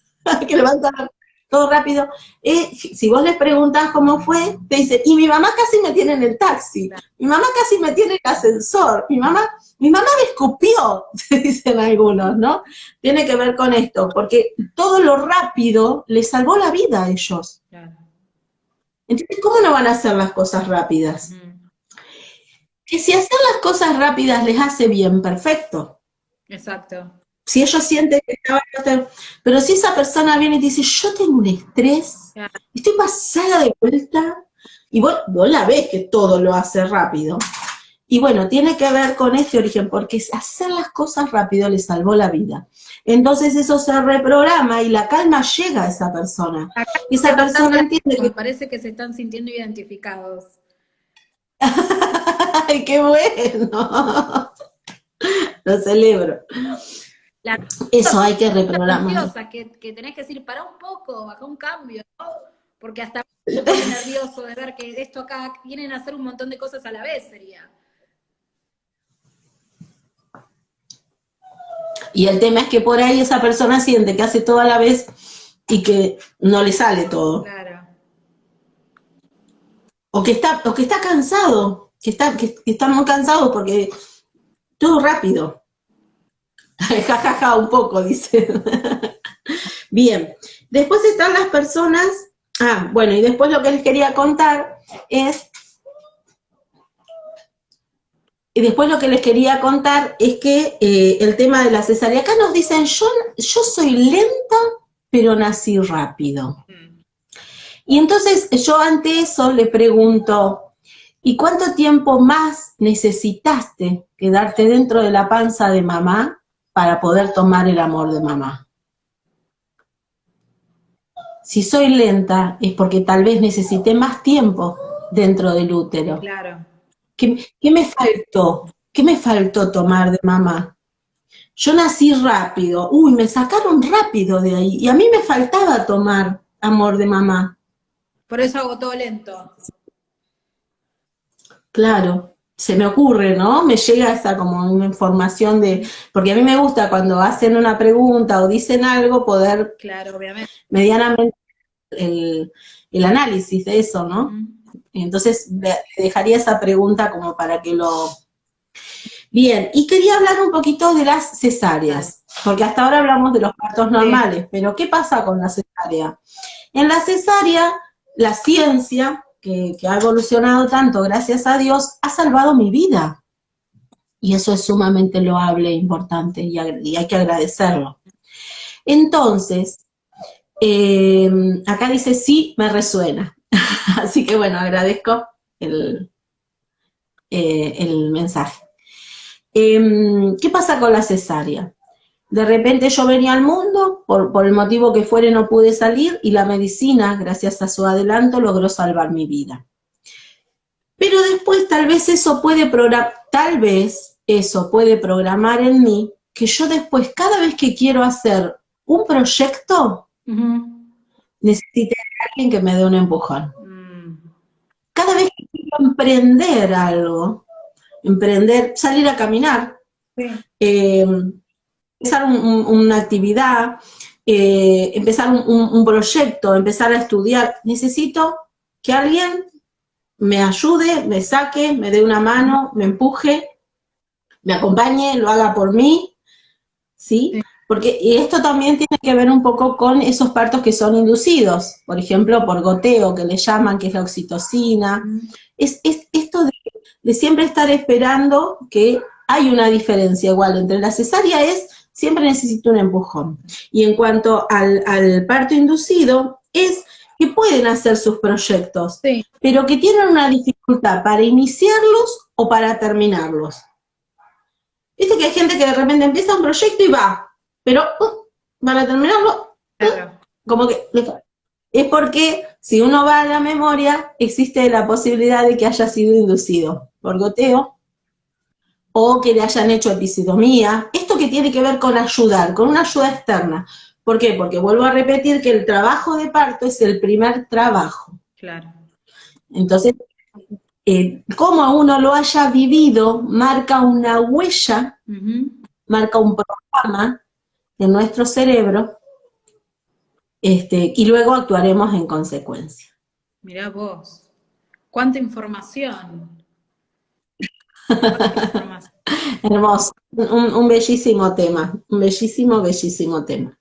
que levantan todo rápido. Si vos les preguntás cómo fue, te dicen, y mi mamá casi me tiene en el taxi, mi mamá casi me tiene en el ascensor, mi mamá me escupió, se dicen algunos, ¿no? Tiene que ver con esto, porque todo lo rápido les salvó la vida a ellos. Claro. Entonces, ¿cómo no van a hacer las cosas rápidas? Que si hacer las cosas rápidas les hace bien, perfecto. Exacto. Si ellos sienten que van a hacer, pero si esa persona viene y te dice, yo tengo un estrés, Claro. estoy pasada de vuelta, y vos la ves que todo lo hace rápido. Y bueno, tiene que ver con este origen, porque hacer las cosas rápido le salvó la vida. Entonces eso se reprograma y la calma llega a esa persona. Y esa persona entiende que... Me parece que se están sintiendo identificados. ¡Ay, qué bueno! Lo celebro. Eso hay que reprogramar. Que tenés que decir, para un poco, baja un cambio, ¿no? Porque hasta me pone nervioso de ver que esto acá vienen a hacer un montón de cosas a la vez, sería. Y el tema es que por ahí esa persona siente que hace todo a la vez y que no le sale todo. Claro. O que está cansado, que está muy cansado porque todo rápido. Ja, un poco, dice. Bien. Después están las personas. Bueno, y después lo que les quería contar es. Y después lo que les quería contar es que el tema de la cesárea. Acá nos dicen, yo soy lenta, pero nací rápido. Y entonces yo ante eso le pregunto, ¿y cuánto tiempo más necesitaste quedarte dentro de la panza de mamá para poder tomar el amor de mamá? Si soy lenta es porque tal vez necesité más tiempo dentro del útero. Claro. ¿Qué me faltó? ¿Qué me faltó tomar de mamá? Yo nací rápido, me sacaron rápido de ahí, y a mí me faltaba tomar amor de mamá. Por eso hago todo lento. Claro, se me ocurre, ¿no? Me llega esa como una información porque a mí me gusta cuando hacen una pregunta o dicen algo poder, claro, obviamente, medianamente el análisis de eso, ¿no? Entonces le dejaría esa pregunta como para que lo... Bien, y quería hablar un poquito de las cesáreas, porque hasta ahora hablamos de los partos normales, pero ¿qué pasa con la cesárea? En la cesárea, la ciencia, que ha evolucionado tanto, gracias a Dios, ha salvado mi vida. Y eso es sumamente loable e importante, y hay que agradecerlo. Entonces, acá dice, sí, me resuena. Así que bueno, agradezco el mensaje. ¿Qué pasa con la cesárea? De repente yo venía al mundo, por el motivo que fuere no pude salir, y la medicina, gracias a su adelanto, logró salvar mi vida. Pero después tal vez eso puede programar en mí que yo después, cada vez que quiero hacer un proyecto, necesite a alguien que me dé un empujón. Cada vez que quiero emprender algo, salir a caminar, empezar una actividad, empezar un proyecto, empezar a estudiar, necesito que alguien me ayude, me saque, me dé una mano, me empuje, me acompañe, lo haga por mí, ¿sí? Porque esto también tiene que ver un poco con esos partos que son inducidos, por ejemplo, por goteo, que le llaman, que es la oxitocina. Es esto de siempre estar esperando que hay una diferencia igual entre la cesárea siempre necesito un empujón. Y en cuanto al parto inducido, es que pueden hacer sus proyectos, pero que tienen una dificultad para iniciarlos o para terminarlos. Viste que hay gente que de repente empieza un proyecto y va, pero para terminarlo, Claro, como que es porque si uno va a la memoria, existe la posibilidad de que haya sido inducido por goteo o que le hayan hecho episiotomía. Esto que tiene que ver con ayudar, con una ayuda externa. ¿Por qué? Porque vuelvo a repetir que el trabajo de parto es el primer trabajo. claro. Entonces, cómo uno lo haya vivido marca una huella, marca un programa en nuestro cerebro, y luego actuaremos en consecuencia. Mirá vos. ¿Cuánta información? ¿Cuánta información? Hermoso, un bellísimo tema, un bellísimo, bellísimo tema.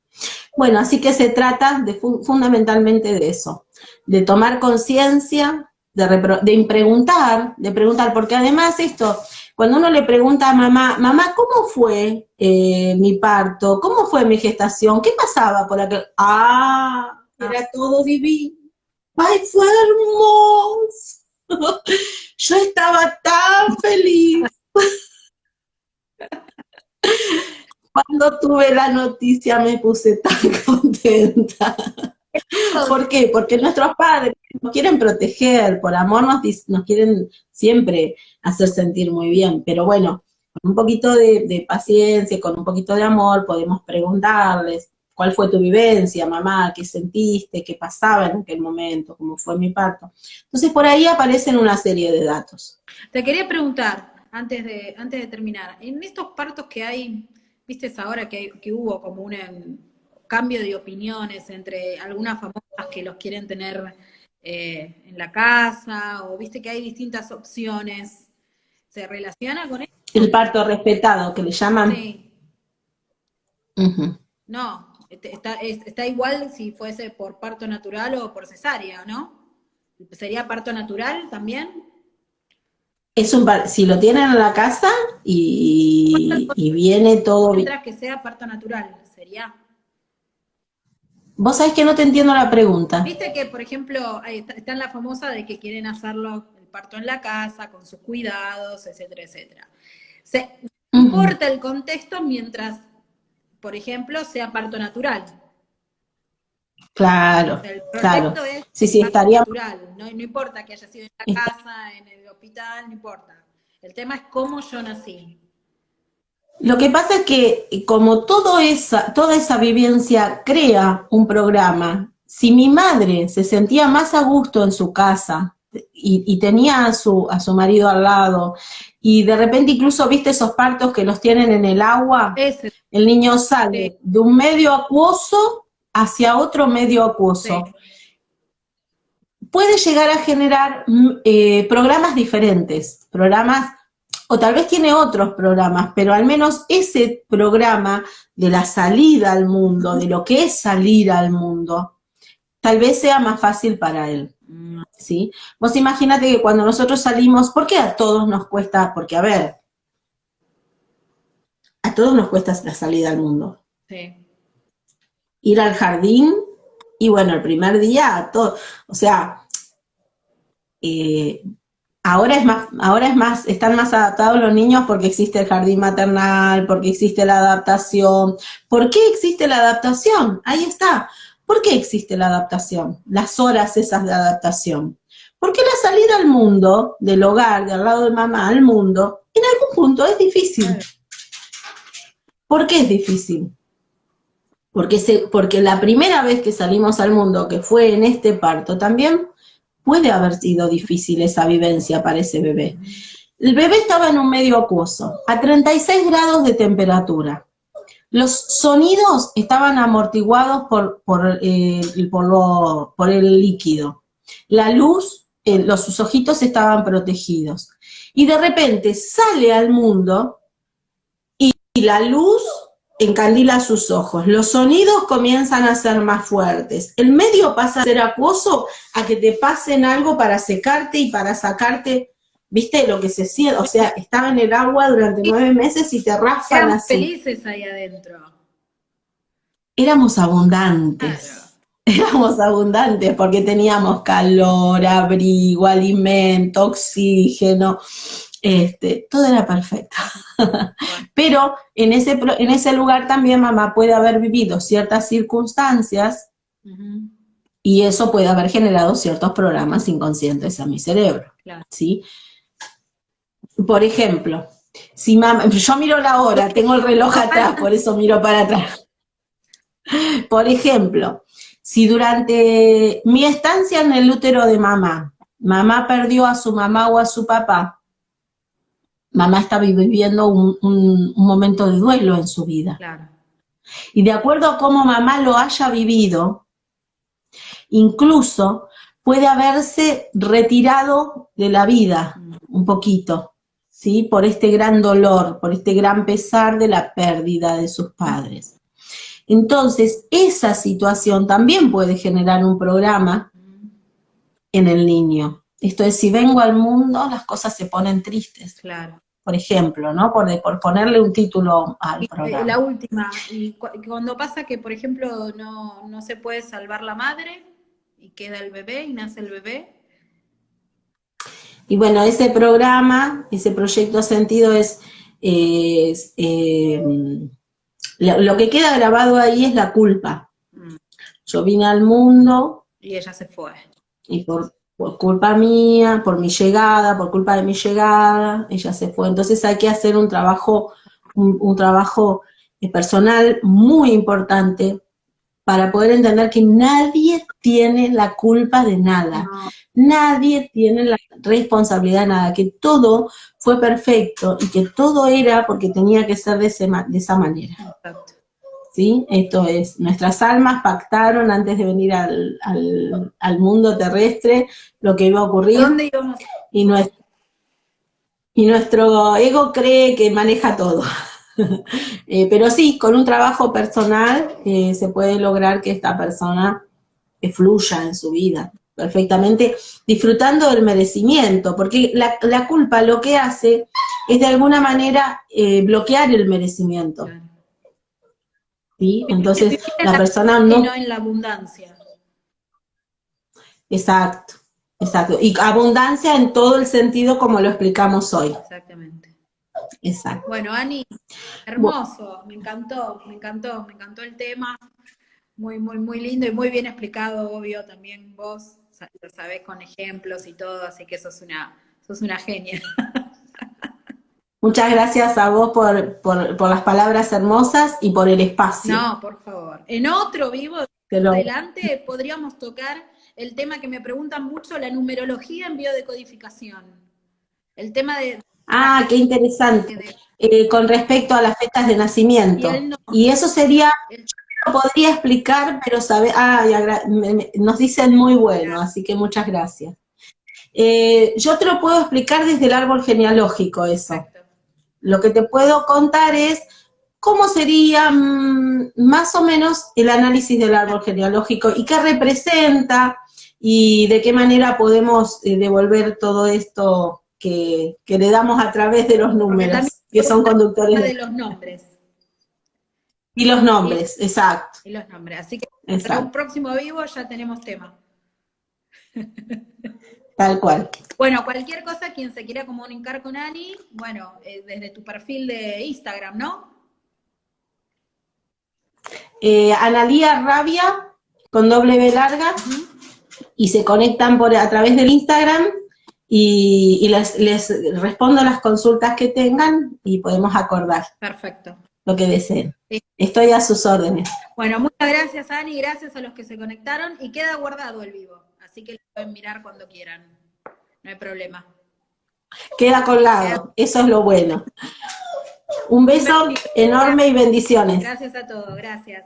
Bueno, así que se trata fundamentalmente de eso, de tomar conciencia, de preguntar, porque además esto, cuando uno le pregunta a mamá, mamá, ¿cómo fue mi parto? ¿Cómo fue mi gestación? ¿Qué pasaba por aquel? Era todo divino. ¡Ay, fue hermoso! Yo estaba tan feliz. Cuando tuve la noticia me puse tan contenta. ¿Por qué? Porque nuestros padres nos quieren proteger, por amor nos quieren siempre hacer sentir muy bien, pero bueno, con un poquito de paciencia, con un poquito de amor, podemos preguntarles, ¿cuál fue tu vivencia, mamá? ¿Qué sentiste? ¿Qué pasaba en aquel momento? ¿Cómo fue mi parto? Entonces por ahí aparecen una serie de datos. Te quería preguntar, antes de terminar, en estos partos que hay, viste ahora que hubo como un cambio de opiniones entre algunas famosas que los quieren tener en la casa, o viste que hay distintas opciones, ¿se relaciona con eso? El parto respetado, que le llaman. Sí, Uh-huh. no, está igual si fuese por parto natural o por cesárea, ¿no? ¿Sería parto natural también? Si lo tienen en la casa y viene todo bien. Mientras que sea parto natural, sería. Vos sabés que no te entiendo la pregunta. Viste que, por ejemplo, está en la famosa de que quieren hacerlo el parto en la casa, con sus cuidados, etcétera, etcétera. No importa el contexto mientras, por ejemplo, sea parto natural. Claro, O sea, el claro. proyecto es Sí, sí, parto estaría. natural. No, no importa que haya sido en la casa, en el hospital, no importa. El tema es cómo yo nací. Lo que pasa es que como toda esa vivencia crea un programa, si mi madre se sentía más a gusto en su casa y tenía a su marido al lado, y de repente incluso viste esos partos que los tienen en el agua, Ese, el niño sale de un medio acuoso hacia otro medio acuoso. sí. Puede llegar a generar programas diferentes, o tal vez tiene otros programas, pero al menos ese programa de la salida al mundo, de lo que es salir al mundo, tal vez sea más fácil para él, ¿sí? Vos imagínate que cuando nosotros salimos, ¿por qué a todos nos cuesta? Porque, a ver, a todos nos cuesta la salida al mundo. Sí. Ir al jardín, y bueno, el primer día, todo, o sea, ahora es más, están más adaptados los niños porque existe el jardín maternal, porque existe la adaptación. ¿Por qué existe la adaptación? Ahí está. ¿Por qué existe la adaptación? Las horas esas de adaptación. Porque la salida al mundo, del hogar, de al lado de mamá, al mundo, en algún punto es difícil. ¿Por qué es difícil? Porque la primera vez que salimos al mundo, que fue en este parto también, puede haber sido difícil esa vivencia para ese bebé. El bebé estaba en un medio acuoso, a 36 grados de temperatura. Los sonidos estaban amortiguados por el líquido. La luz, sus ojitos estaban protegidos. Y de repente sale al mundo y la luz encandila sus ojos, los sonidos comienzan a ser más fuertes, el medio pasa a ser acuoso, a que te pasen algo para secarte y para sacarte, ¿viste? Lo que se siente, o sea, estaba en el agua durante 9 meses y te raspan Éramos así. felices ahí adentro. Éramos abundantes. Claro. Éramos abundantes porque teníamos calor, abrigo, alimento, oxígeno, Todo era perfecto. Pero en ese lugar también mamá puede haber vivido ciertas circunstancias y eso puede haber generado ciertos programas inconscientes a mi cerebro, Claro. ¿sí? Por ejemplo, si mamá, yo miro la hora, tengo el reloj atrás, por eso miro para atrás. Por ejemplo, si durante mi estancia en el útero de mamá, mamá perdió a su mamá o a su papá, mamá está viviendo un momento de duelo en su vida. Claro. Y de acuerdo a cómo mamá lo haya vivido, incluso puede haberse retirado de la vida un poquito, ¿sí? Por este gran dolor, por este gran pesar de la pérdida de sus padres. Entonces, esa situación también puede generar un programa en el niño. Esto es, si vengo al mundo, las cosas se ponen tristes. Claro. Por ejemplo, ¿no? Por ponerle un título al programa. La última, y cuando pasa que, por ejemplo, no se puede salvar la madre y queda el bebé y nace el bebé. Y bueno, ese programa, ese proyecto sentido lo que queda grabado ahí es la culpa. Yo vine al mundo. Y ella se fue. Y por culpa mía, por mi llegada, por culpa de mi llegada, ella se fue. Entonces hay que hacer un trabajo personal muy importante para poder entender que nadie tiene la culpa de nada. No. Nadie tiene la responsabilidad de nada, que todo fue perfecto y que todo era porque tenía que ser de esa manera. Exacto. ¿Sí? Esto es, nuestras almas pactaron antes de venir al mundo terrestre lo que iba a ocurrir. ¿Dónde íbamos? Y nuestro ego cree que maneja todo. Pero sí, con un trabajo personal se puede lograr que esta persona fluya en su vida perfectamente, disfrutando del merecimiento, porque la culpa lo que hace es de alguna manera bloquear el merecimiento. Claro. ¿Sí? Entonces la persona no... Y no en la abundancia. Exacto, exacto. Y abundancia en todo el sentido como lo explicamos hoy. Exactamente. Exacto. Bueno, Ani, hermoso, me encantó el tema. Muy, muy, muy lindo y muy bien explicado, obvio, también vos lo sabés con ejemplos y todo, así que sos una genia. Muchas gracias a vos por las palabras hermosas y por el espacio. No, por favor. En otro vivo, adelante, podríamos tocar el tema que me preguntan mucho, la numerología en biodecodificación. El tema de... Ah, qué interesante. Con respecto a las fechas de nacimiento. Y eso sería... Lo podría explicar, pero nos dicen muy bueno, así que muchas gracias. Yo te lo puedo explicar desde el árbol genealógico eso. Perfecto. Lo que te puedo contar es cómo sería más o menos el análisis del árbol genealógico y qué representa y de qué manera podemos devolver todo esto que le damos a través de los números, que son conductores de los nombres. Y los nombres, exacto. Y los nombres, así que para un próximo vivo ya tenemos tema. Tal cual. Bueno, cualquier cosa, quien se quiera comunicar con Ani, bueno, desde tu perfil de Instagram, ¿no? Analía Rabia, con doble larga, y se conectan a través del Instagram y les respondo las consultas que tengan y podemos acordar. Perfecto. Lo que deseen. Sí. Estoy a sus órdenes. Bueno, muchas gracias, Ani, gracias a los que se conectaron y queda guardado el vivo, así que lo pueden mirar cuando quieran, no hay problema. Queda colgado, eso es lo bueno. Un beso enorme y bendiciones. Gracias a todos, gracias.